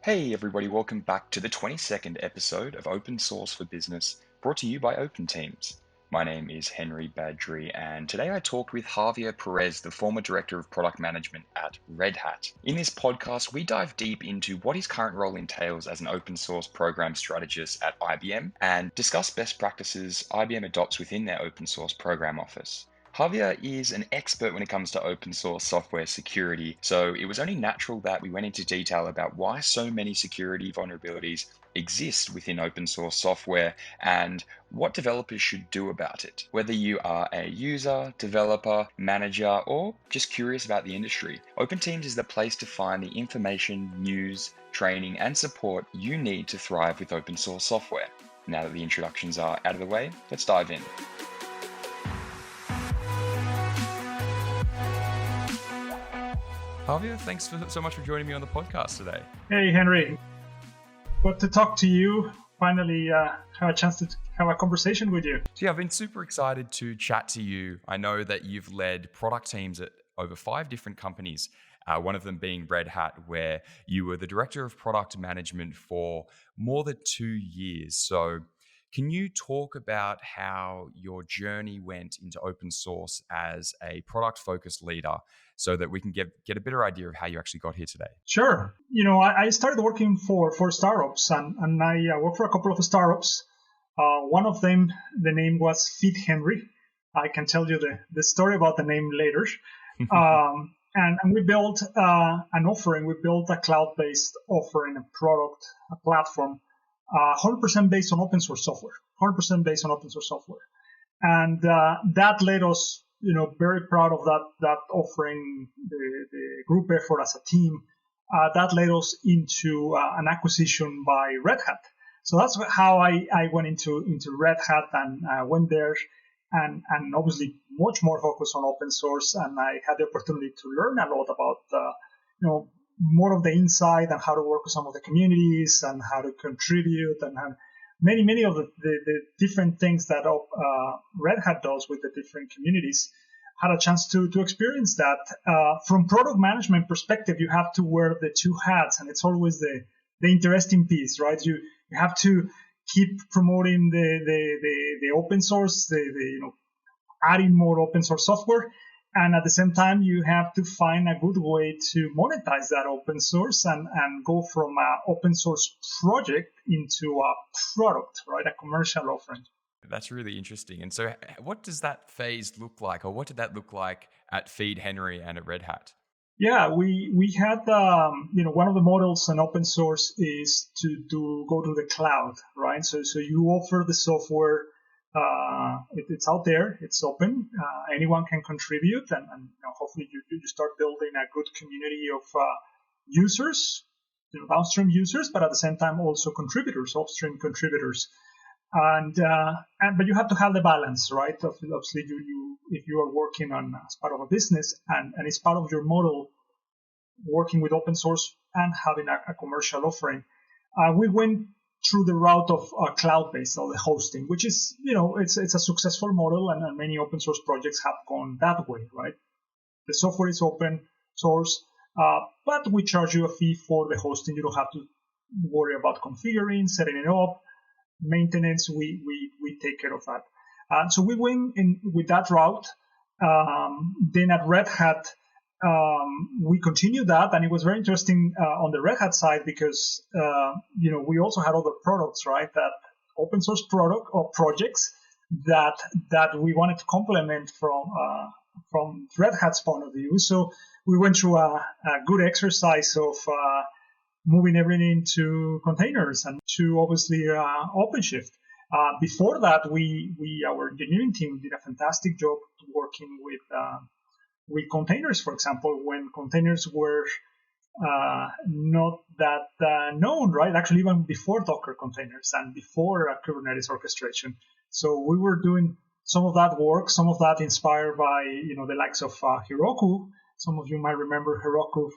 Hey everybody, welcome back to the 22nd episode of Open Source for Business, brought to you by Open Teams. My name is Henry Badri, and today I talked with Javier Perez, the former Director of Product Management at RedHat. In this podcast, we dive deep into what his current role entails as an Open Source Program Strategist at IBM and discuss best practices IBM adopts within their Open Source Program Office. Javier is an expert when it comes to open source software security, so it was only natural that we went into detail about why so many security vulnerabilities exist within open source software and what developers should do about it. Whether you are a user, developer, manager, or just curious about the industry, Open Teams is the place to find the information, news, training, and support you need to thrive with open source software. Now that the introductions are out of the way, let's dive in. Javier, thanks so much for joining me on the podcast today. Hey, Henry. Good to talk to you. Finally, have a chance to have a conversation with you. So yeah, I've been super excited to chat to you. I know that you've led product teams at over 5 different companies, one of them being RedHat, where you were the Director of Product Management for more than 2 years. So can you talk about how your journey went into open source as a product-focused leader so that we can get a better idea of how you actually got here today? Sure. I started working for startups, and I worked for a couple of startups. One of them, the name was Feed Henry. I can tell you the story about the name later. And we built an offering. We built a cloud-based offering, a product, a platform, 100% based on open source software. 100% based on open source software. And that led us, very proud of that offering, the group effort as a team. That led us into an acquisition by RedHat. So that's how I went into RedHat and went there and obviously much more focused on open source. And I had the opportunity to learn a lot about, more of the inside and how to work with some of the communities and how to contribute and many of the different things that RedHat does with the different communities. Had a chance to experience that. From product management perspective, you have to wear the two hats, and it's always the interesting piece, right? You have to keep promoting the open source, adding more open source software, and at the same time, you have to find a good way to monetize that open source and go from an open source project into a product, right? A commercial offering. That's really interesting. And so what does that phase look like, or what did that look like at Feed Henry and at RedHat? Yeah, we had, one of the models in open source is to go to the cloud, right? So you offer the software, it's out there, it's open, anyone can contribute, and hopefully you start building a good community of users, downstream users, but at the same time also contributors, upstream contributors. But you have to have the balance, right? Obviously, if you are working on as part of a business and it's part of your model, working with open source and having a commercial offering, we went through the route of cloud-based or the hosting, which is, it's a successful model, and many open source projects have gone that way, right? The software is open source, but we charge you a fee for the hosting. You don't have to worry about configuring, setting it up. Maintenance, we take care of that. So we went in with that route. Then at RedHat, we continued that, and it was very interesting on the RedHat side because we also had other products, right? That open source product or projects that we wanted to complement from RedHat's point of view. So we went through a good exercise of moving everything to containers and to obviously OpenShift. Before that, our engineering team did a fantastic job working with containers, for example, when containers were not that known, right? Actually, even before Docker containers and before Kubernetes orchestration. So we were doing some of that work, some of that inspired by the likes of Heroku. Some of you might remember Heroku.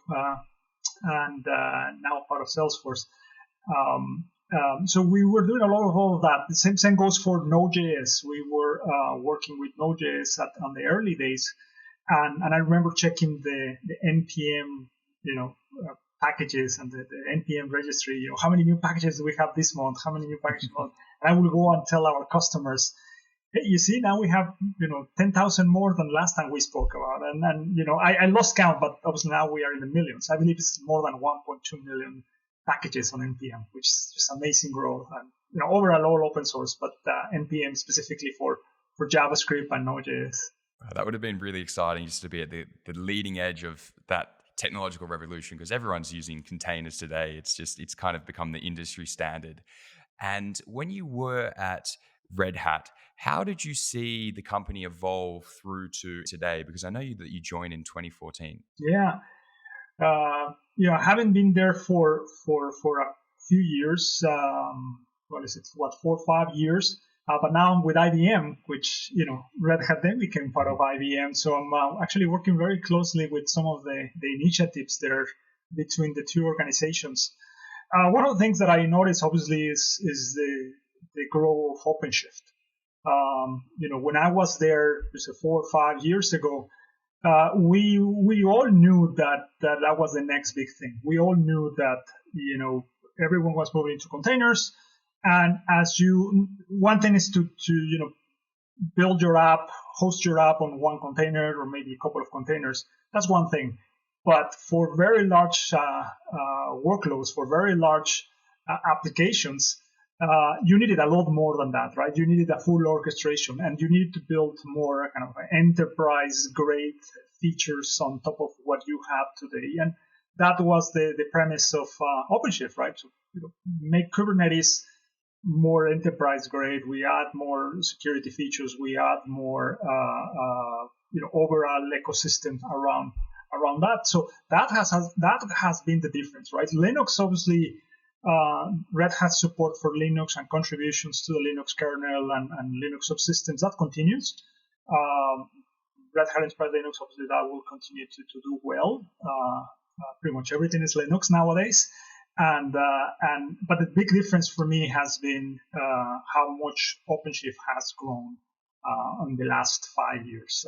And now part of Salesforce. So we were doing a lot of all of that. The same goes for Node.js. We were working with Node.js on the early days, and I remember checking the npm packages and the NPM registry. How many new packages do we have this month? How many new packages a month? And I will go and tell our customers, hey, you see, now we have 10,000 more than last time we spoke about. And I lost count, but obviously now we are in the millions. I believe it's more than 1.2 million packages on NPM, which is just amazing growth. And overall all open source, but NPM specifically for JavaScript and Node.js. That would have been really exciting just to be at the leading edge of that technological revolution, because everyone's using containers today. It's kind of become the industry standard. And when you were at RedHat, how did you see the company evolve through to today? Because I know that you joined in 2014. Yeah. I haven't been there for a few years. 4 or 5 years? But now I'm with IBM, which, RedHat then became part of IBM. So I'm actually working very closely with some of the initiatives there between the two organizations. One of the things that I noticed, obviously, is the growth of OpenShift. When I was there, 4 or 5 years ago, we all knew that was the next big thing. We all knew that, everyone was moving into containers. And one thing is to build your app, host your app on one container or maybe a couple of containers. That's one thing. But for very large workloads, for very large applications, you needed a lot more than that, right? You needed a full orchestration, and you needed to build more kind of enterprise-grade features on top of what you have today. And that was the premise of OpenShift, right? So make Kubernetes more enterprise grade. We add more security features. We add more overall ecosystem around that. So that has been the difference, right? Linux, obviously, Red Hat support for Linux and contributions to the Linux kernel and Linux subsystems, that continues. Red Hat Enterprise Linux, obviously, that will continue to do well. Pretty much everything is Linux nowadays. But the big difference for me has been how much OpenShift has grown in the last 5 years.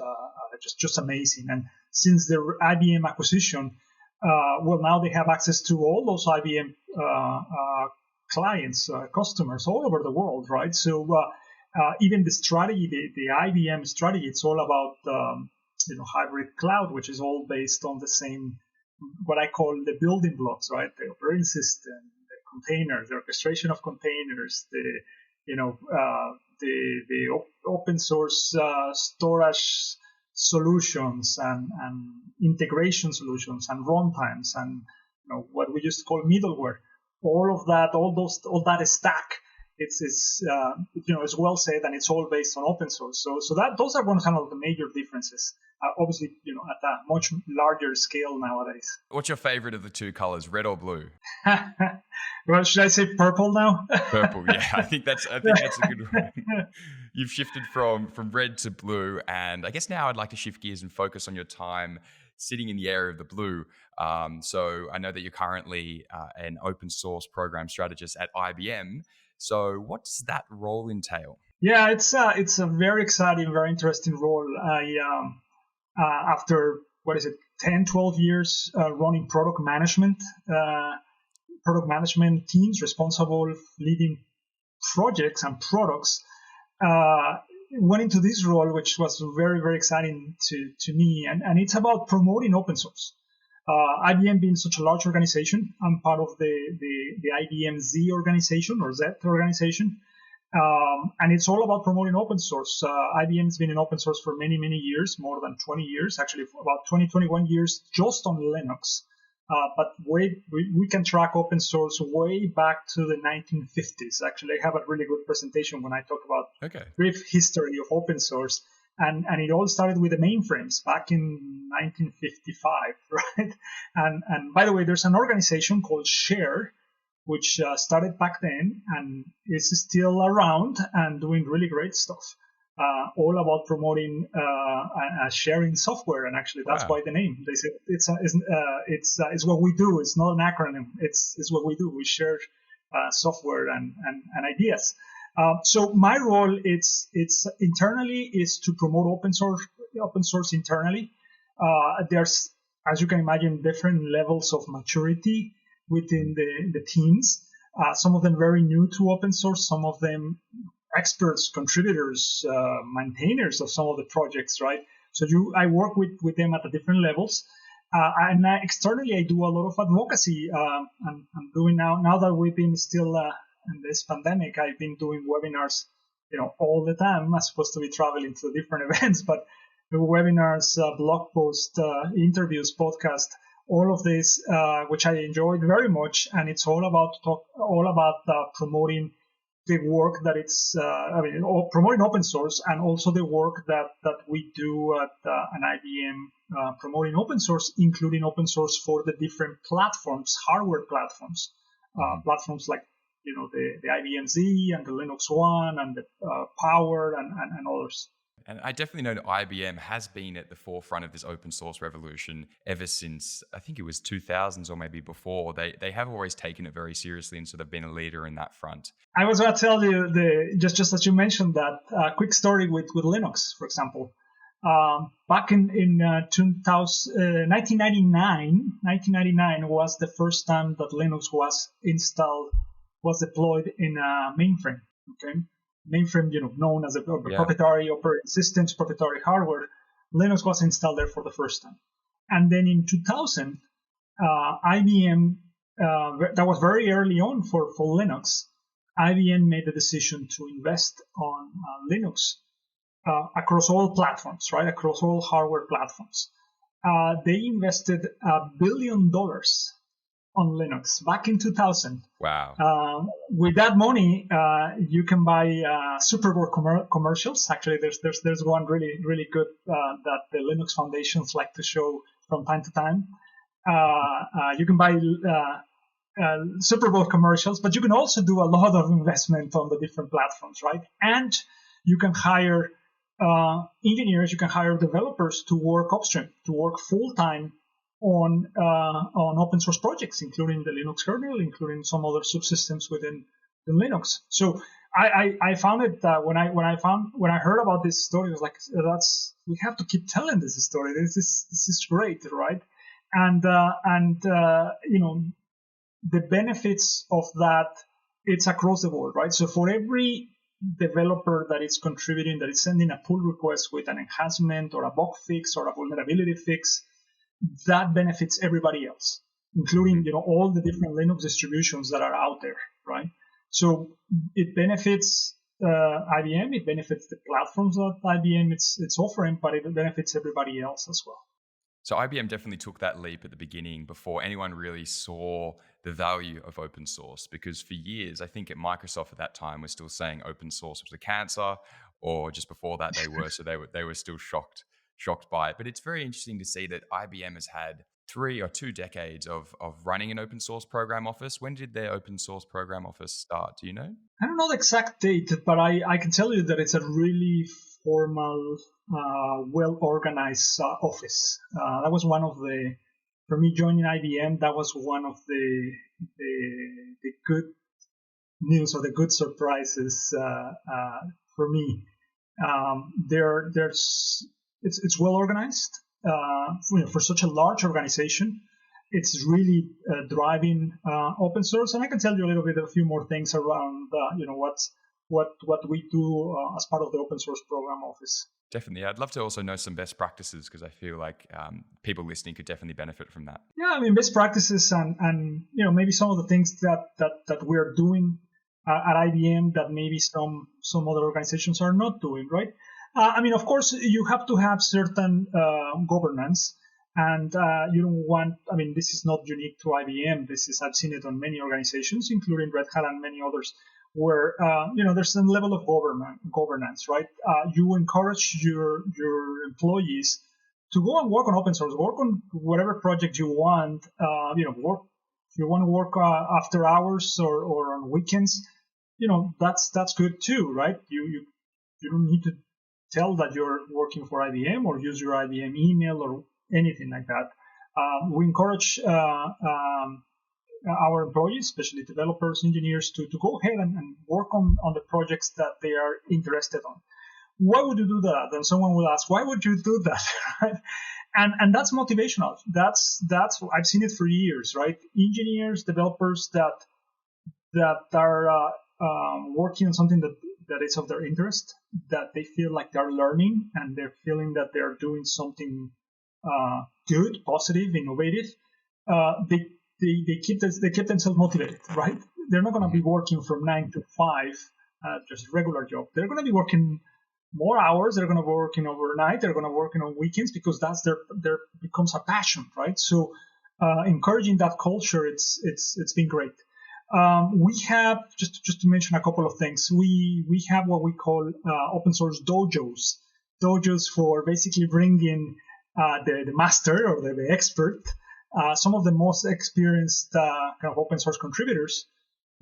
Just amazing. And since the IBM acquisition, now they have access to all those IBM clients, customers all over the world, right? So even the strategy, the IBM strategy, it's all about hybrid cloud, which is all based on the same, what I call the building blocks, right? The operating system, the containers, the orchestration of containers, the open source storage solutions and integration solutions and runtimes and what we just call middleware. All that stack. It's well said, and it's all based on open source. So those are one of the major differences. Obviously, at a much larger scale nowadays. What's your favorite of the two colors, red or blue? Well, should I say purple now? Purple, yeah. I think that's a good one. You've shifted from red to blue, and I guess now I'd like to shift gears and focus on your time sitting in the area of the blue. So I know that you're currently an open source program strategist at IBM. So what does that role entail? Yeah, it's a very exciting, very interesting role. After 10, 12 years running product management teams responsible leading projects and products, went into this role, which was very, very exciting to me. And it's about promoting open source. IBM being such a large organization, I'm part of the IBM Z organization or Z organization. And it's all about promoting open source. IBM has been in open source for many, many years, more than 20 years, actually for about 20, 21 years just on Linux. But we can track open source way back to the 1950s. Actually, I have a really good presentation when I talk about brief history of open source. And it all started with the mainframes back in 1955, right? And by the way, there's an organization called Share, which started back then and is still around and doing really great stuff. All about promoting sharing software, and actually that's why the name. They say it's what we do. It's not an acronym. It's what we do. We share software and ideas. So my role it's internally is to promote open source internally. There's as you can imagine, different levels of maturity within the teams. Some of them very new to open source, some of them experts, contributors, maintainers of some of the projects, right? So I work with them at the different levels. And externally, I do a lot of advocacy. I'm doing now that we've been still in this pandemic, I've been doing webinars, all the time. I'm supposed to be traveling to different events, but the webinars, blog posts, interviews, podcast, all of this, which I enjoyed very much, and it's all about promoting the work that promoting open source, and also the work that we do at an IBM, promoting open source, including open source for the different platforms, hardware platforms, platforms like the IBM Z and the Linux One and the Power and others. And I definitely know that IBM has been at the forefront of this open source revolution ever since, I think it was 2000s or maybe before. They have always taken it very seriously, and so they've been a leader in that front. I was going to tell you, just as you mentioned that, quick story with Linux, for example. Back in 1999 was the first time that Linux was deployed in a mainframe. Okay. Mainframe, known as a proprietary operating systems, proprietary hardware. Linux was installed there for the first time. And then in 2000, IBM, that was very early on for Linux, IBM made the decision to invest on Linux across all platforms, right? Across all hardware platforms. They invested $1 billion on Linux back in 2000. Wow. With that money, you can buy Super Bowl commercials. Actually, there's one really good that the Linux foundations like to show from time to time. You can buy Super Bowl commercials, but you can also do a lot of investment on the different platforms, right? And you can hire engineers, you can hire developers to work upstream, to work full time on open source projects, including the Linux kernel, including some other subsystems within the Linux. So I found it when I heard about this story, I was like, we have to keep telling this story. This is great, right? And the benefits of that, it's across the board, right? So for every developer that is contributing, that is sending a pull request with an enhancement or a bug fix or a vulnerability fix, that benefits everybody else, including all the different Linux distributions that are out there, right? So it benefits IBM, it benefits the platforms that IBM it's offering, but it benefits everybody else as well. So IBM definitely took that leap at the beginning before anyone really saw the value of open source, because for years, I think at Microsoft at that time was still saying open source was a cancer, or just before that they were, so they were still shocked by it. But it's very interesting to see that IBM has had 3 or 2 decades of running an open source program office. When did their open source program office start? Do you know? I don't know the exact date, but I can tell you that it's a really formal, well-organized office. That was one of for me joining IBM, that was one of the good news or the good surprises for me. It's well organized for such a large organization. It's really driving open source, and I can tell you a few more things around what we do as part of the open source program office. Definitely, I'd love to also know some best practices, because I feel like people listening could definitely benefit from that. Yeah, I mean, best practices and maybe some of the things that we're doing at IBM that maybe some other organizations are not doing, right? I mean, of course, you have to have certain governance, and you don't want. I mean, this is not unique to IBM. I've seen it on many organizations, including RedHat and many others, where there's some level of governance, right? You encourage your employees to go and work on open source, work on whatever project you want. Work if you want to work after hours or on weekends. That's good too, right? You don't need to tell that you're working for IBM or use your IBM email or anything like that. We encourage our employees, especially developers, engineers, to go ahead and work on the projects that they are interested on. Why would you do that? And someone will ask, why would you do that? And that's motivational. That's I've seen it for years, right? Engineers, developers that are working on something that is of their interest, that they feel like they're learning and they're feeling that they're doing something good, positive, innovative. They keep themselves motivated, right? They're not going to be working from 9 to 5, just a regular job. They're going to be working more hours. They're going to be working overnight. They're going to work on weekends because that's their becomes a passion, right? So encouraging that culture, it's been great. We have just to mention a couple of things. We have what we call open source dojos for basically bringing the master or the expert, some of the most experienced kind of open source contributors.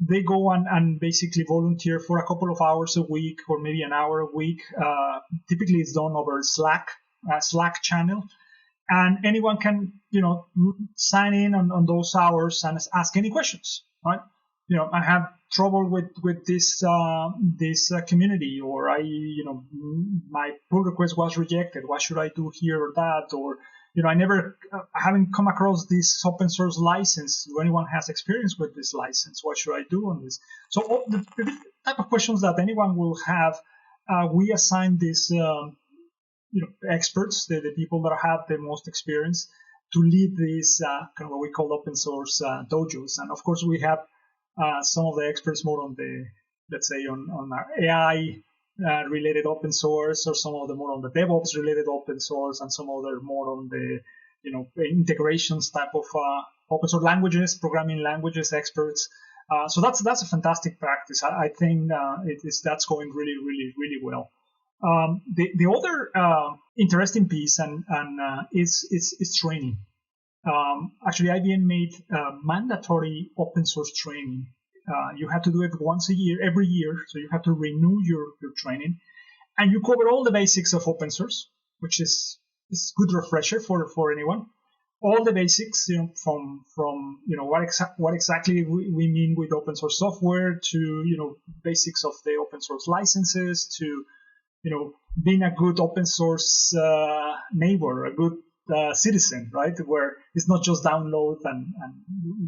They go and basically volunteer for a couple of hours a week or maybe an hour a week. Typically, it's done over Slack channel, and anyone can sign in on those hours and ask any questions, right? I have trouble with this community, or my pull request was rejected. What should I do here or that? Or I haven't come across this open source license. Do anyone has experience with this license? What should I do on this? So all the type of questions that anyone will have, we assign these experts, the people that have the most experience, to lead these kind of what we call open source dojos. And of course, we have some of the experts more on the, let's say, on our AI related open source, or some of them more on the DevOps related open source, and some other more on the integrations type of open source languages, programming languages experts. So that's a fantastic practice. I think that's going really, really, really well. The other interesting piece is training. Actually, IBM made mandatory open source training. You have to do it once a year, every year. So you have to renew your training, and you cover all the basics of open source, which is good refresher for anyone. All the basics, from what exactly we mean with open source software, to basics of the open source licenses, to being a good open source neighbor, a good citizen, right? Where it's not just download and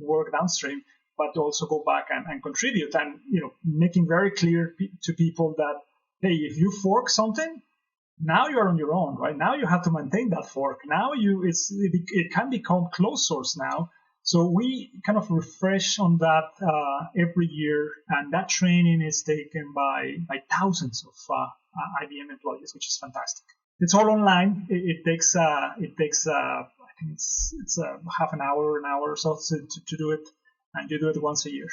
work downstream, but also go back and contribute, and making very clear to people that, hey, if you fork something, now you're on your own, right? Now you have to maintain that fork. Now it can become closed source now. So we kind of refresh on that every year, and that training is taken by thousands of IBM employees, which is fantastic. It's all online. It takes I think it's half an hour or so to do it, and you do it once a year.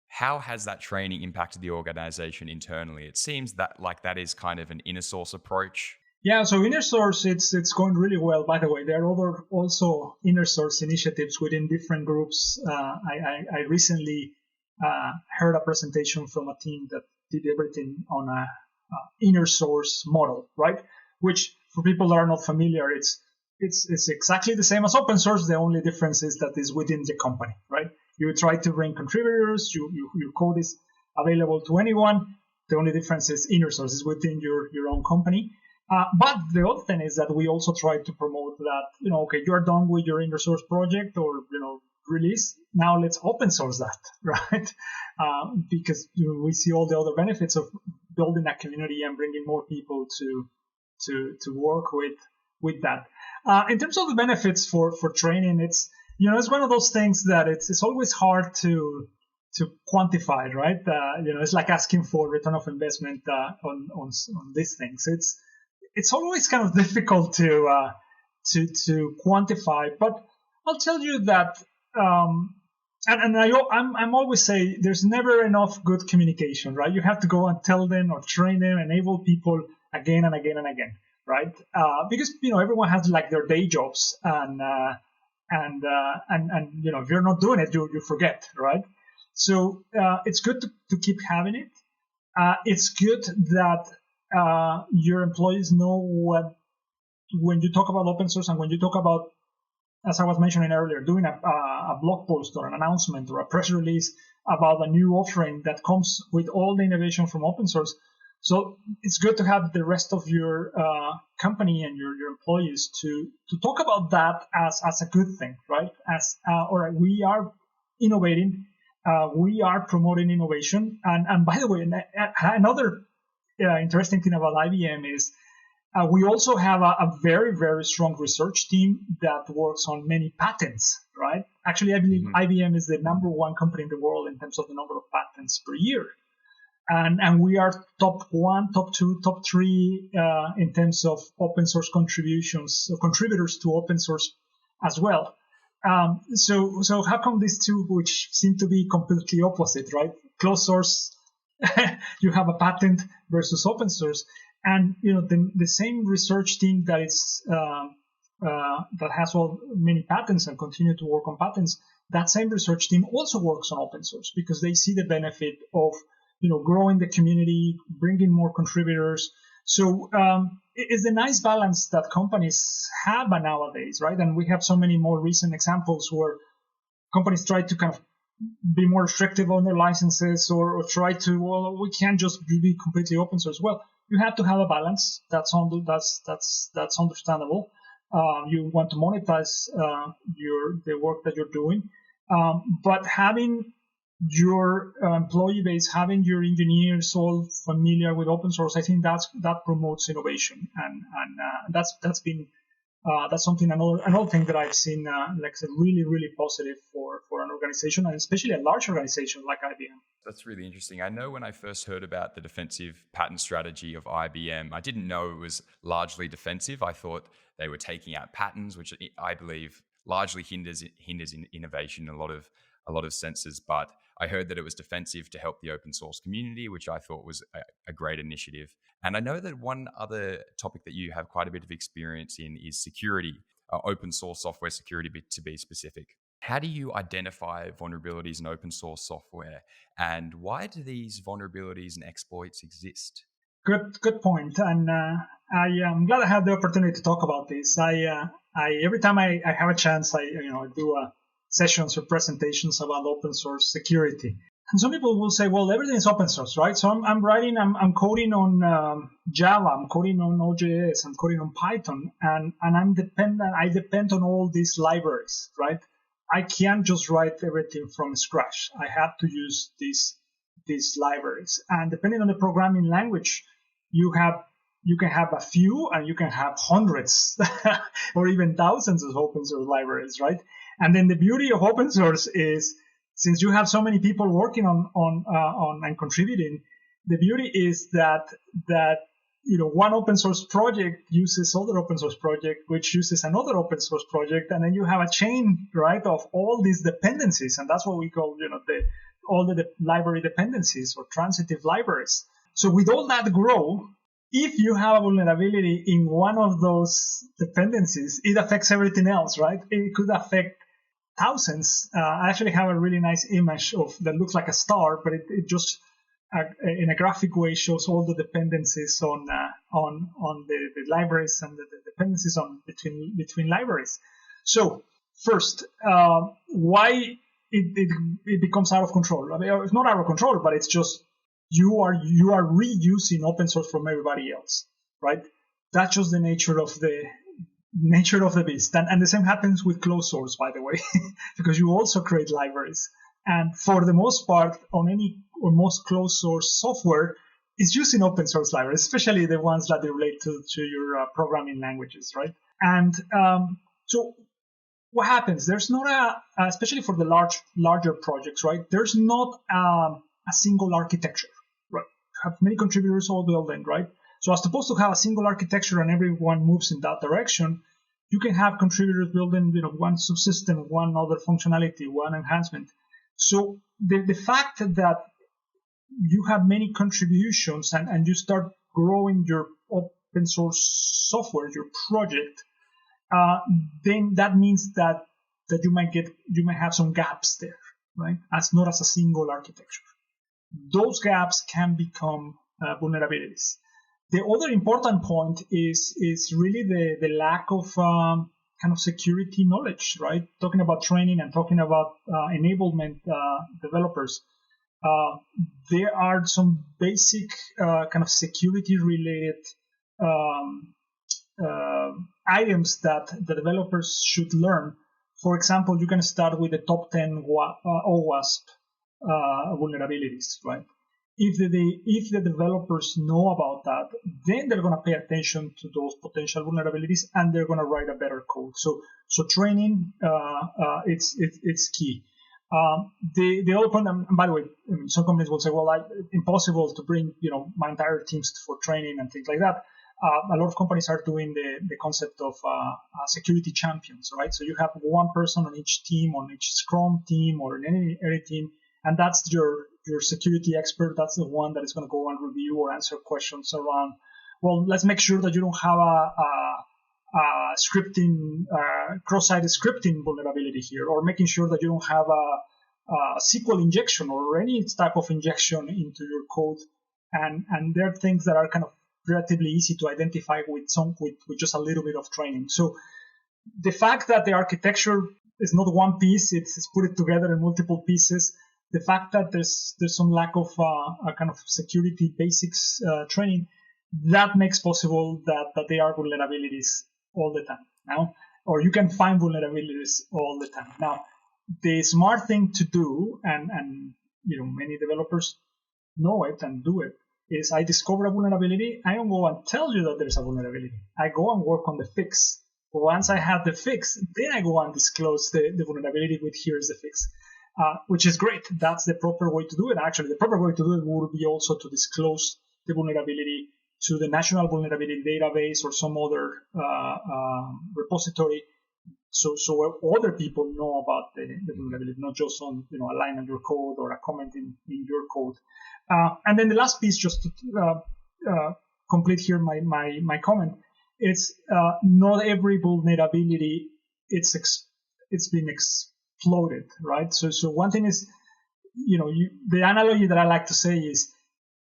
How has that training impacted the organization internally? It seems that that is kind of an inner source approach. Yeah, so inner source, it's going really well. By the way, there are other also inner source initiatives within different groups. I recently heard a presentation from a team that did everything on a inner source model, right? Which, for people that are not familiar, it's exactly the same as open source. The only difference is that it's within the company, right? You try to bring contributors. Your code is available to anyone. The only difference is inner source is within your own company. But the other thing is that we also try to promote that, okay, you're done with your inner source project or, release. Now let's open source that, right? Because we see all the other benefits of building a community and bringing more people to work with that. In terms of the benefits for training, it's one of those things that it's always hard to quantify, right? It's like asking for return of investment on these things. It's always kind of difficult to quantify, but I'll tell you that, I'm always say there's never enough good communication, right? You have to go and tell them or train them, enable people again and again and again, right? Because everyone has like their day jobs, and if you're not doing it, you forget, right? So it's good to keep having it. It's good that your employees know when you talk about open source and when you talk about, as I was mentioning earlier, doing a blog post or an announcement or a press release about a new offering that comes with all the innovation from open source. So it's good to have the rest of your company and your employees to talk about that as a good thing, right? As all right, we are innovating, we are promoting innovation, and by the way, another interesting thing about IBM is we also have a very, very strong research team that works on many patents, right? Actually, I believe IBM is the number one company in the world in terms of the number of patents per year. And we are top one, top two, top three in terms of open source contributions, contributors to open source as well. So how come these two, which seem to be completely opposite, right? Closed source, you have a patent versus open source, and the same research team that is that has many patents and continue to work on patents. That same research team also works on open source because they see the benefit of growing the community, bringing more contributors. So it's a nice balance that companies have nowadays, right? And we have so many more recent examples where companies try to kind of be more restrictive on their licenses or try to, well, we can't just be completely open source. Well, you have to have a balance. That's understandable. You want to monetize the work that you're doing, but having your employee base, having your engineers all familiar with open source, I think that promotes innovation, and that's something another thing that I've seen like really, really positive for an organization, and especially a large organization like IBM. That's really interesting. I know when I first heard about the defensive patent strategy of IBM, I didn't know it was largely defensive. I thought they were taking out patents, which I believe largely hinders in innovation in a lot of senses. But I heard that it was defensive to help the open source community, which I thought was a great initiative. And I know that one other topic that you have quite a bit of experience in is security, open source software security, to be specific. How do you identify vulnerabilities in open source software, and why do these vulnerabilities and exploits exist? Good point. And I am glad I had the opportunity to talk about this. I every time I have a chance, I do sessions or presentations about open source security. And some people will say, well, everything is open source, right? So I'm coding on Java, I'm coding on Node.js, I'm coding on Python, and I depend on all these libraries, right? I can't just write everything from scratch. I have to use these libraries. And depending on the programming language, you can have a few and you can have hundreds or even thousands of open source libraries, right? And then the beauty of open source is, since you have so many people working on and contributing, the beauty is that one open source project uses other open source project, which uses another open source project, and then you have a chain, right, of all these dependencies, and that's what we call all the library dependencies or transitive libraries. So with all that grow, if you have a vulnerability in one of those dependencies, it affects everything else, right? It could affect thousands. I actually have a really nice image that looks like a star, but it just in a graphic way shows all the dependencies on the libraries and the dependencies on between libraries. So first, why it becomes out of control? I mean, it's not out of control, but it's just you are reusing open source from everybody else, right? That's just the nature of the beast. And the same happens with closed source, by the way, because you also create libraries. And for the most part, on any or most closed source software is using open source libraries, especially the ones that relate to your programming languages, right? And so what happens? There's not especially for the larger projects, right? There's not a single architecture, right? You have many contributors all building, right? So as opposed to have a single architecture and everyone moves in that direction, you can have contributors building, one subsystem, one other functionality, one enhancement. So the fact that you have many contributions and you start growing your open source software, your project, then that means that you might have some gaps there, right? Not as a single architecture. Those gaps can become vulnerabilities. The other important point is really the lack of kind of security knowledge, right? Talking about training and talking about enablement developers. there are some basic kind of security related um, items that the developers should learn. For example, you can start with the top 10 OWASP vulnerabilities, right? If the developers know about that, then they're going to pay attention to those potential vulnerabilities and they're going to write a better code. So training, it's key. The other point, and by the way, some companies will say, well, impossible to bring my entire teams for training and things like that. A lot of companies are doing the concept of security champions, right? So you have one person on each team, on each Scrum team, or in any team, and that's your security expert. That's the one that is going to go and review or answer questions around, well, let's make sure that you don't have a scripting, cross-site scripting vulnerability here, or making sure that you don't have a SQL injection or any type of injection into your code. And there are things that are kind of relatively easy to identify with just a little bit of training. So the fact that the architecture is not one piece, it's put it together in multiple pieces. The fact that there's some lack of a kind of security basics training, that makes possible that there are vulnerabilities all the time now, or you can find vulnerabilities all the time. Now, the smart thing to do, and many developers know it and do it, is I discover a vulnerability. I don't go and tell you that there's a vulnerability. I go and work on the fix. Once I have the fix, then I go and disclose the vulnerability with here's the fix, which is great. That's the proper way to do it. Actually, the proper way to do it would be also to disclose the vulnerability to the National Vulnerability Database or some other repository, so other people know about the vulnerability, not just on a line of your code or a comment in your code. And then the last piece, just to complete here my comment, it's not every vulnerability it's been exploded, right? So one thing is, the analogy that I like to say is,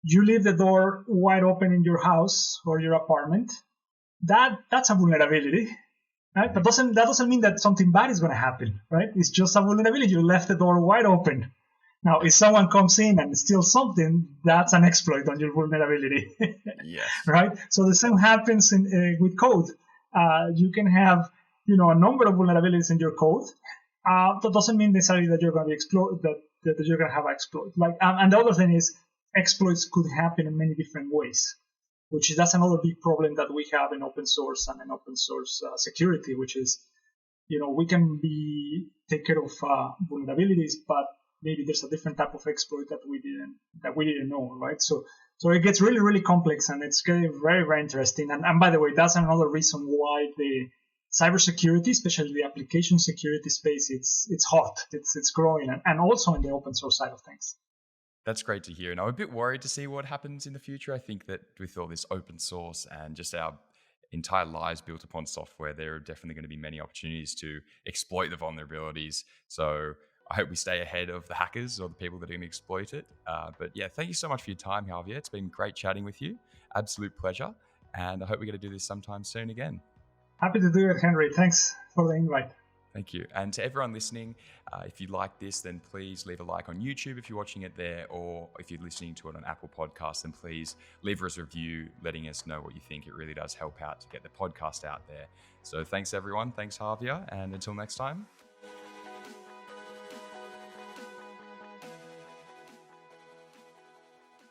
you leave the door wide open in your house or your apartment. That's a vulnerability, right? But that doesn't mean that something bad is going to happen, right? It's just a vulnerability. You left the door wide open. Now, if someone comes in and steals something, that's an exploit on your vulnerability. Yes. Right? So the same happens with code. You can have, a number of vulnerabilities in your code. That doesn't mean necessarily that you're going to be that you're going to have an exploit. And the other thing is, exploits could happen in many different ways, that's another big problem that we have in open source and in open source security, which is, we can take care of vulnerabilities, but maybe there's a different type of exploit that we didn't know, right? So it gets really, really complex, and it's very, very interesting. And by the way, that's another reason why the cybersecurity, especially the application security space, it's hot, it's growing, and also in the open source side of things. That's great to hear. And I'm a bit worried to see what happens in the future. I think that with all this open source and just our entire lives built upon software, there are definitely going to be many opportunities to exploit the vulnerabilities. So I hope we stay ahead of the hackers or the people that are going to exploit it. But yeah, thank you so much for your time, Javier. It's been great chatting with you. Absolute pleasure. And I hope we get to do this sometime soon again. Happy to do it, Henry. Thanks for the invite. Thank you. And to everyone listening, if you like this, then please leave a like on YouTube if you're watching it there, or if you're listening to it on Apple Podcasts, then please leave us a review letting us know what you think. It really does help out to get the podcast out there. So thanks, everyone. Thanks, Javier. And until next time,